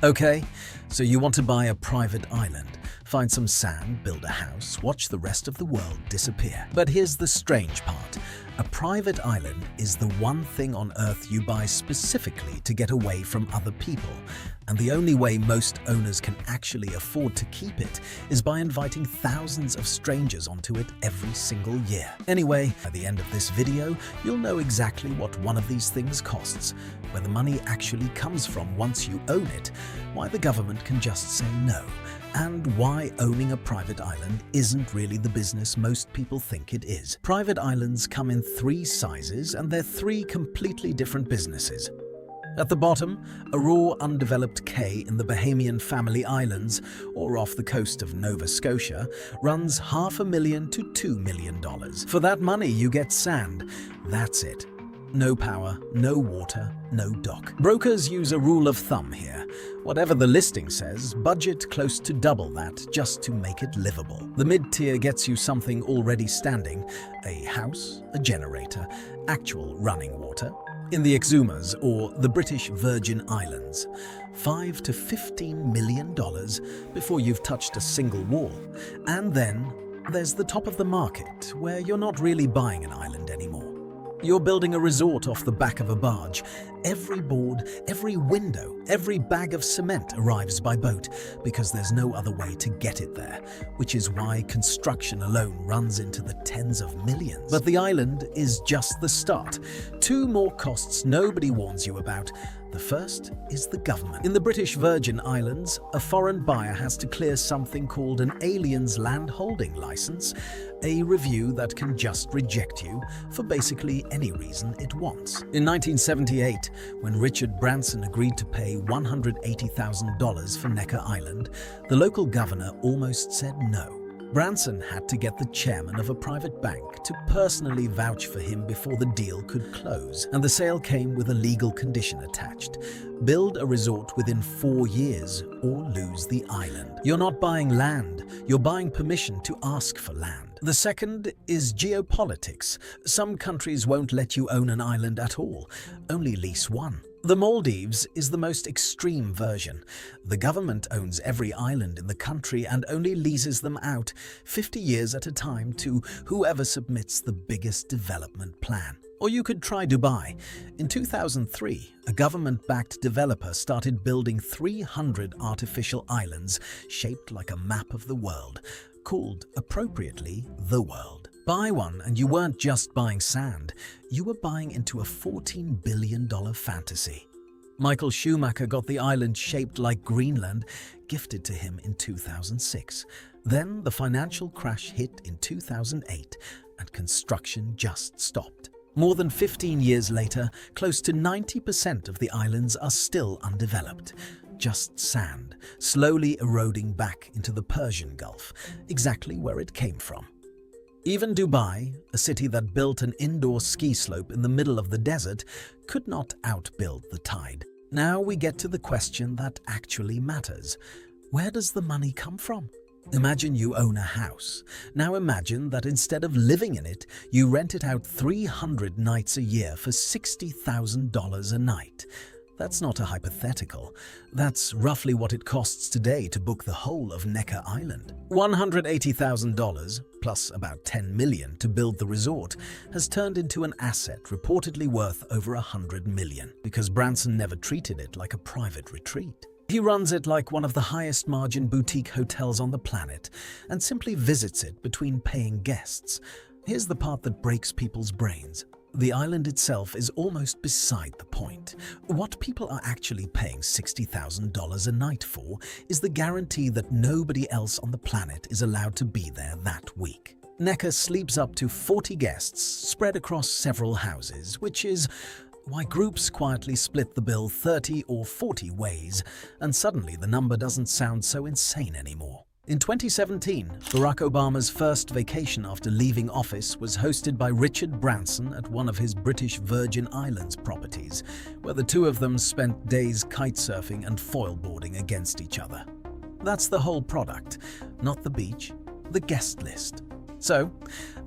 Okay, so you want to buy a private island, find some sand, build a house, watch the rest of the world disappear. But here's the strange part. A private island is the one thing on Earth you buy specifically to get away from other people. And the only way most owners can actually afford to keep it is by inviting thousands of strangers onto it every single year. Anyway, at the end of this video, you'll know exactly what one of these things costs, where the money actually comes from once you own it, why the government can just say no, and why owning a private island isn't really the business most people think it is. Private islands come in 3 sizes, and they're 3 completely different businesses. At the bottom, a raw, undeveloped cay in the Bahamian Family Islands, or off the coast of Nova Scotia, runs $500,000 to $2 million. For that money, you get sand. That's it. No power, no water, no dock. Brokers use a rule of thumb here. Whatever the listing says, budget close to double that just to make it livable. The mid-tier gets you something already standing: a house, a generator, actual running water. In the Exumas, or the British Virgin Islands, $5 to $15 million before you've touched a single wall. And then there's the top of the market, where you're not really buying an island anymore. You're building a resort off the back of a barge. Every board, every window, every bag of cement arrives by boat because there's no other way to get it there, which is why construction alone runs into the tens of millions. But the island is just the start. 2 more costs nobody warns you about. The first is the government. In the British Virgin Islands, a foreign buyer has to clear something called an alien's land holding license, a review that can just reject you for basically any reason it wants. In 1978, when Richard Branson agreed to pay $180,000 for Necker Island, the local governor almost said no. Branson had to get the chairman of a private bank to personally vouch for him before the deal could close, and the sale came with a legal condition attached: build a resort within 4 years or lose the island. You're not buying land, you're buying permission to ask for land. The second is geopolitics. Some countries won't let you own an island at all, only lease one. The Maldives is the most extreme version. The government owns every island in the country and only leases them out 50 years at a time to whoever submits the biggest development plan. Or you could try Dubai. In 2003, a government-backed developer started building 300 artificial islands shaped like a map of the world, called appropriately the world. Buy one and you weren't just buying sand, you were buying into a $14 billion fantasy. Michael Schumacher got the island shaped like Greenland gifted to him in 2006. Then the financial crash hit in 2008 and construction just stopped. More than 15 years later, close to 90% of the islands are still undeveloped. Just sand, slowly eroding back into the Persian Gulf, exactly where it came from. Even Dubai, a city that built an indoor ski slope in the middle of the desert, could not outbuild the tide. Now we get to the question that actually matters. Where does the money come from? Imagine you own a house. Now imagine that instead of living in it, you rent it out 300 nights a year for $60,000 a night. That's not a hypothetical. That's roughly what it costs today to book the whole of Necker Island. $180,000, plus about $10 million to build the resort, has turned into an asset reportedly worth over $100 million, because Branson never treated it like a private retreat. He runs it like one of the highest margin boutique hotels on the planet and simply visits it between paying guests. Here's the part that breaks people's brains. The island itself is almost beside the point. What people are actually paying $60,000 a night for is the guarantee that nobody else on the planet is allowed to be there that week. Necker sleeps up to 40 guests spread across several houses, which is why groups quietly split the bill 30 or 40 ways, and suddenly the number doesn't sound so insane anymore. In 2017, Barack Obama's first vacation after leaving office was hosted by Richard Branson at one of his British Virgin Islands properties, where the two of them spent days kitesurfing and foilboarding against each other. That's the whole product, not the beach, the guest list. So,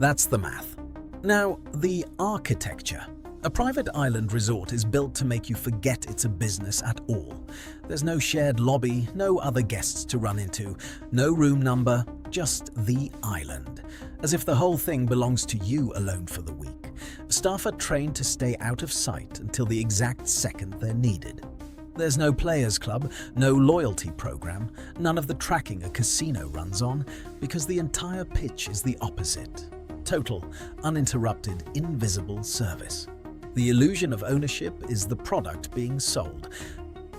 that's the math. Now, the architecture. A private island resort is built to make you forget it's a business at all. There's no shared lobby, no other guests to run into, no room number, just the island. As if the whole thing belongs to you alone for the week. Staff are trained to stay out of sight until the exact second they're needed. There's no players club, no loyalty program, none of the tracking a casino runs on, because the entire pitch is the opposite. Total, uninterrupted, invisible service. The illusion of ownership is the product being sold.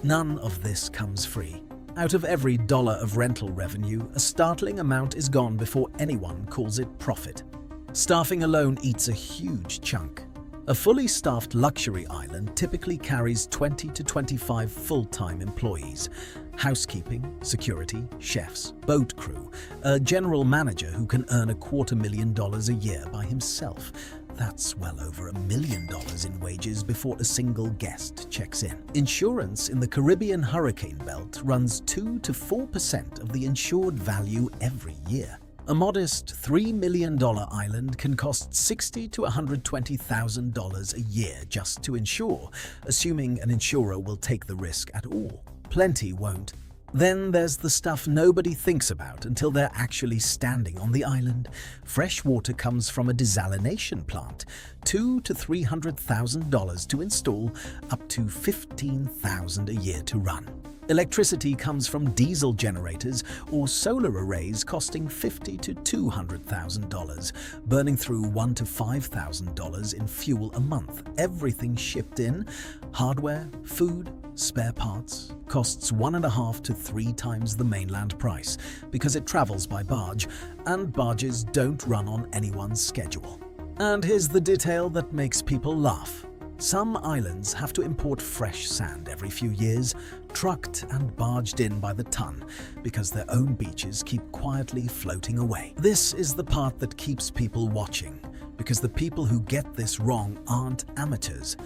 None of this comes free. Out of every dollar of rental revenue, a startling amount is gone before anyone calls it profit. Staffing alone eats a huge chunk. A fully staffed luxury island typically carries 20 to 25 full-time employees. Housekeeping, security, chefs, boat crew, a general manager who can earn $250,000 a year by himself. That's well over $1 million in wages before a single guest checks in. Insurance in the Caribbean hurricane belt runs 2 to 4% of the insured value every year. A modest $3 million island can cost $60,000 to $120,000 a year just to insure, assuming an insurer will take the risk at all. Plenty won't. Then there's the stuff nobody thinks about until they're actually standing on the island. Fresh water comes from a desalination plant, $200,000 to $300,000 to install, up to $15,000 a year to run. Electricity comes from diesel generators or solar arrays costing $50,000 to $200,000, burning through $1,000 to $5,000 in fuel a month. Everything shipped in, hardware, food, spare parts, costs 1.5 to 3 times the mainland price because it travels by barge, and barges don't run on anyone's schedule. And here's the detail that makes people laugh. Some islands have to import fresh sand every few years, trucked and barged in by the ton, because their own beaches keep quietly floating away. This is the part that keeps people watching, because the people who get this wrong aren't amateurs.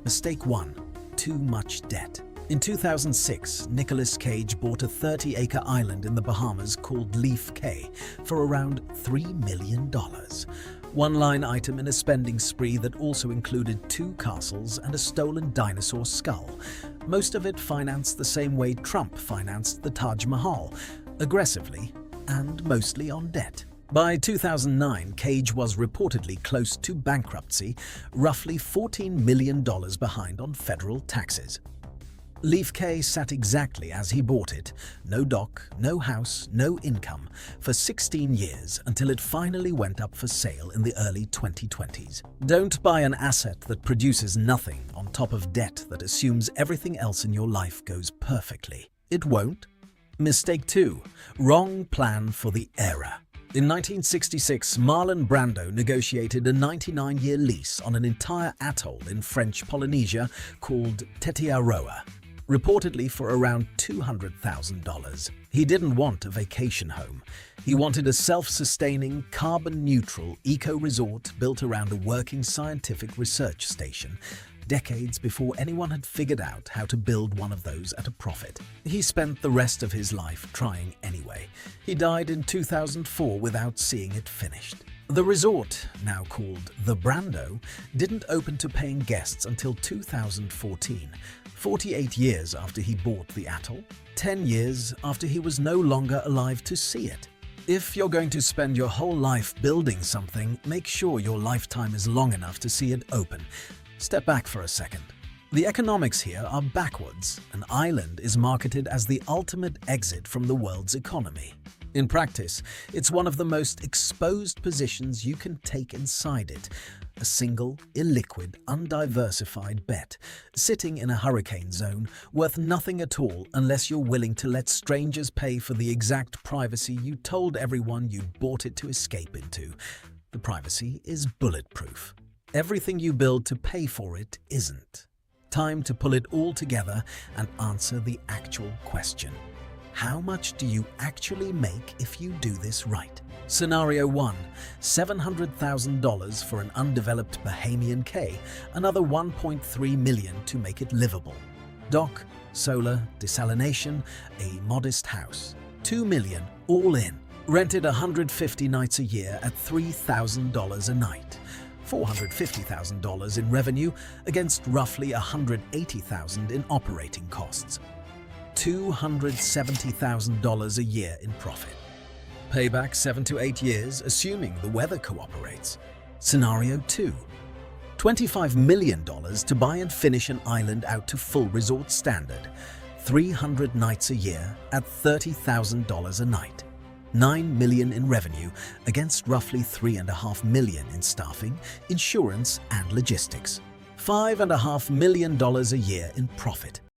Mistake 1. Too much debt. In 2006, Nicolas Cage bought a 30-acre island in the Bahamas called Leaf Cay for around $3 million. One line item in a spending spree that also included 2 castles and a stolen dinosaur skull. Most of it financed the same way Trump financed the Taj Mahal, aggressively and mostly on debt. By 2009, Cage was reportedly close to bankruptcy, roughly $14 million behind on federal taxes. Leaf Cay sat exactly as he bought it. No dock, no house, no income, for 16 years until it finally went up for sale in the early 2020s. Don't buy an asset that produces nothing on top of debt that assumes everything else in your life goes perfectly. It won't. Mistake 2. Wrong plan for the era. In 1966, Marlon Brando negotiated a 99-year lease on an entire atoll in French Polynesia called Tetiaroa, reportedly for around $200,000. He didn't want a vacation home. He wanted a self-sustaining, carbon-neutral eco-resort built around a working scientific research station, decades before anyone had figured out how to build one of those at a profit. He spent the rest of his life trying anyway. He died in 2004 without seeing it finished. The resort, now called The Brando, didn't open to paying guests until 2014, 48 years after he bought the atoll, 10 years after he was no longer alive to see it. If you're going to spend your whole life building something, make sure your lifetime is long enough to see it open. Step back for a second. The economics here are backwards. An island is marketed as the ultimate exit from the world's economy. In practice, it's one of the most exposed positions you can take inside it. A single, illiquid, undiversified bet, sitting in a hurricane zone, worth nothing at all unless you're willing to let strangers pay for the exact privacy you told everyone you'd bought it to escape into. The privacy is bulletproof. Everything you build to pay for it isn't. Time to pull it all together and answer the actual question. How much do you actually make if you do this right? Scenario 1. $700,000 for an undeveloped Bahamian Cay, another $1.3 million to make it livable. Dock, solar, desalination, a modest house. $2 million all in. Rented 150 nights a year at $3,000 a night. $450,000 in revenue against roughly $180,000 in operating costs. $270,000 a year in profit. Payback 7 to 8 years, assuming the weather cooperates. Scenario 2. $25 million to buy and finish an island out to full resort standard. 300 nights a year at $30,000 a night. $9 million in revenue against roughly $3.5 million in staffing, insurance and logistics. $5.5 million a year in profit.